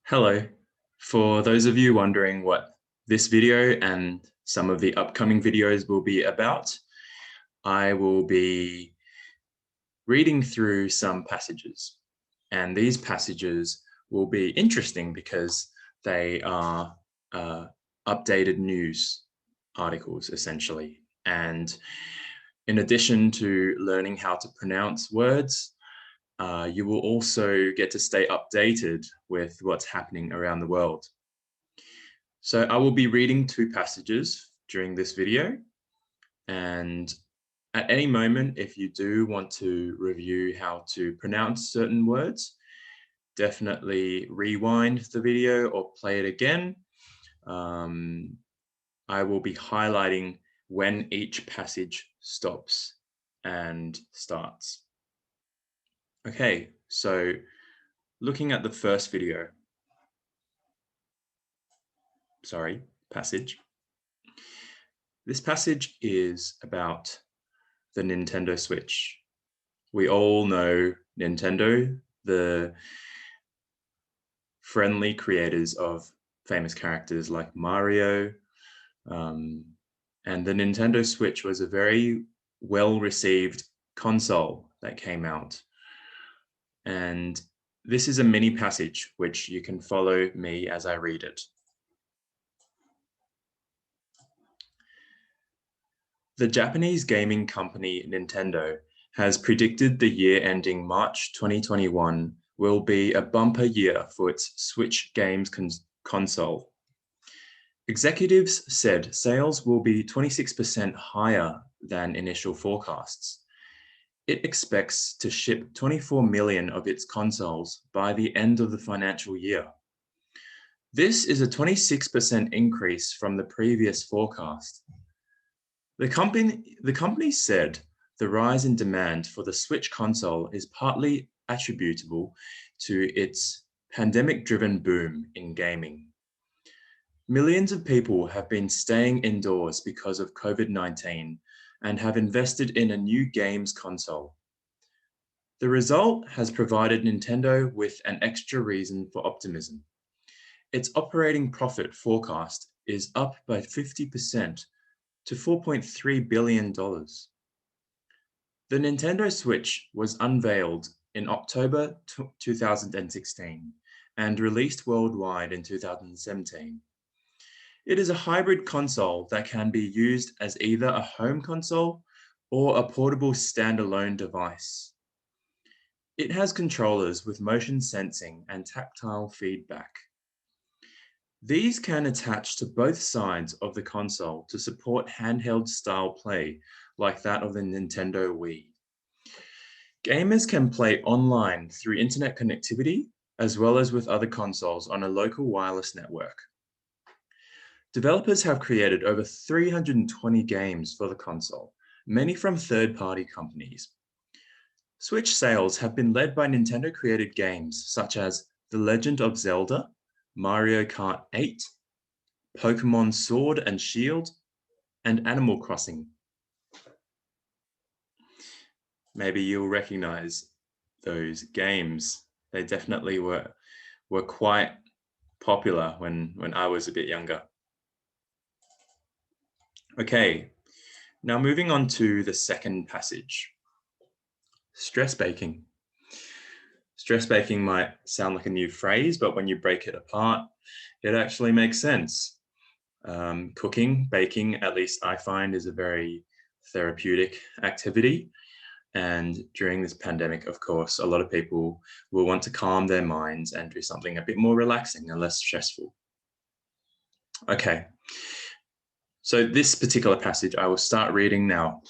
Hello. For those of you wondering what this video and some of the upcoming videos will be about, I will be reading through some passages. And these passages will be interesting because they are updated news articles, essentially. And in addition to learning how to pronounce words, you will also get to stay updated with what's happening around the world. So I will be reading two passages during this video, and at any moment, if you do want to review how to pronounce certain words, definitely rewind the video or play it again. I will be highlighting when each passage stops and starts. Okay, so looking at the first passage. This passage is about the Nintendo Switch. We all know Nintendo, the friendly creators of famous characters like Mario. And the Nintendo Switch was a very well-received console that came out. And this is a mini passage, which you can follow me as I read it. The Japanese gaming company Nintendo has predicted the year ending March 2021 will be a bumper year for its Switch games console. Executives said sales will be 26% higher than initial forecasts. It expects to ship 24 million of its consoles by the end of the financial year. This is a 26% increase from the previous forecast. The company said the rise in demand for the Switch console is partly attributable to its pandemic-driven boom in gaming. Millions of people have been staying indoors because of COVID-19 and have invested in a new games console. The result has provided Nintendo with an extra reason for optimism. Its operating profit forecast is up by 50% to $4.3 billion. The Nintendo Switch was unveiled in October 2016 and released worldwide in 2017. It is a hybrid console that can be used as either a home console or a portable standalone device. It has controllers with motion sensing and tactile feedback. These can attach to both sides of the console to support handheld style play like that of the Nintendo Wii. Gamers can play online through internet connectivity as well as with other consoles on a local wireless network. Developers have created over 320 games for the console, many from third-party companies. Switch sales have been led by Nintendo-created games such as The Legend of Zelda, Mario Kart 8, Pokemon Sword and Shield, and Animal Crossing. Maybe you'll recognize those games. They definitely were quite popular when I was a bit younger. Okay, now moving on to the second passage. Stress baking. Stress baking might sound like a new phrase, but when you break it apart, it actually makes sense. Cooking, baking, at least I find, is a very therapeutic activity. And during this pandemic, of course, a lot of people will want to calm their minds and do something a bit more relaxing and less stressful. Okay, so this particular passage I will start reading now.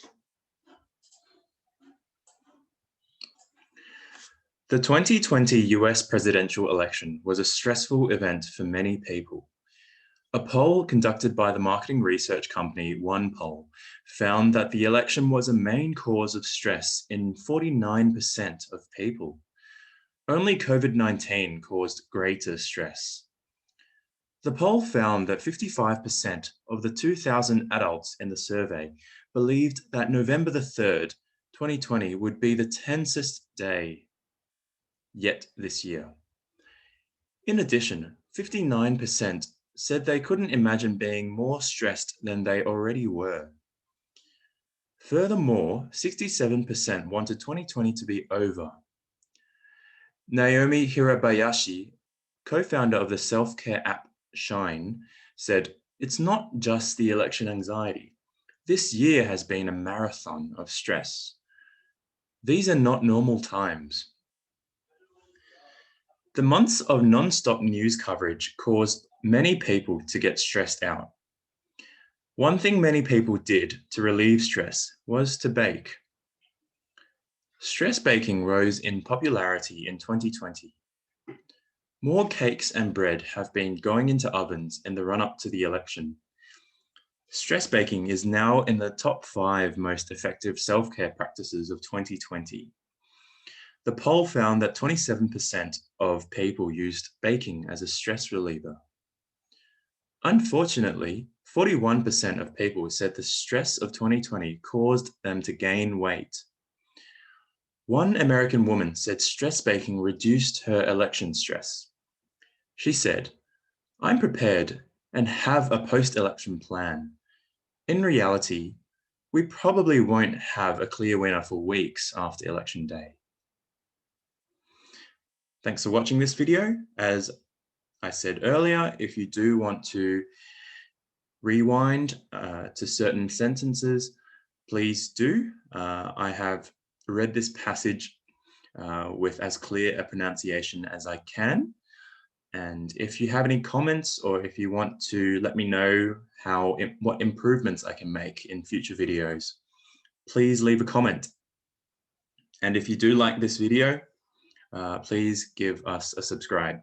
The 2020 US presidential election was a stressful event for many people. A poll conducted by the marketing research company OnePoll found that the election was a main cause of stress in 49% of people. Only COVID-19 caused greater stress. The poll found that 55% of the 2,000 adults in the survey believed that November the 3rd, 2020 would be the tensest day yet this year. In addition, 59% said they couldn't imagine being more stressed than they already were. Furthermore, 67% wanted 2020 to be over. Naomi Hirabayashi, co-founder of the self-care app Shine, said, "It's not just the election anxiety. This year has been a marathon of stress. These are not normal times." The months of non-stop news coverage caused many people to get stressed out. One thing many people did to relieve stress was to bake. Stress baking rose in popularity in 2020. More cakes and bread have been going into ovens in the run-up to the election. Stress baking is now in the top 5 most effective self-care practices of 2020. The poll found that 27% of people used baking as a stress reliever. Unfortunately, 41% of people said the stress of 2020 caused them to gain weight. One American woman said stress baking reduced her election stress. She said, "I'm prepared and have a post-election plan. In reality, we probably won't have a clear winner for weeks after election day." Thanks for watching this video. As I said earlier, if you do want to rewind to certain sentences, please do. I have read this passage with as clear a pronunciation as I can. And if you have any comments or if you want to let me know what improvements I can make in future videos, please leave a comment. And if you do like this video, please give us a subscribe.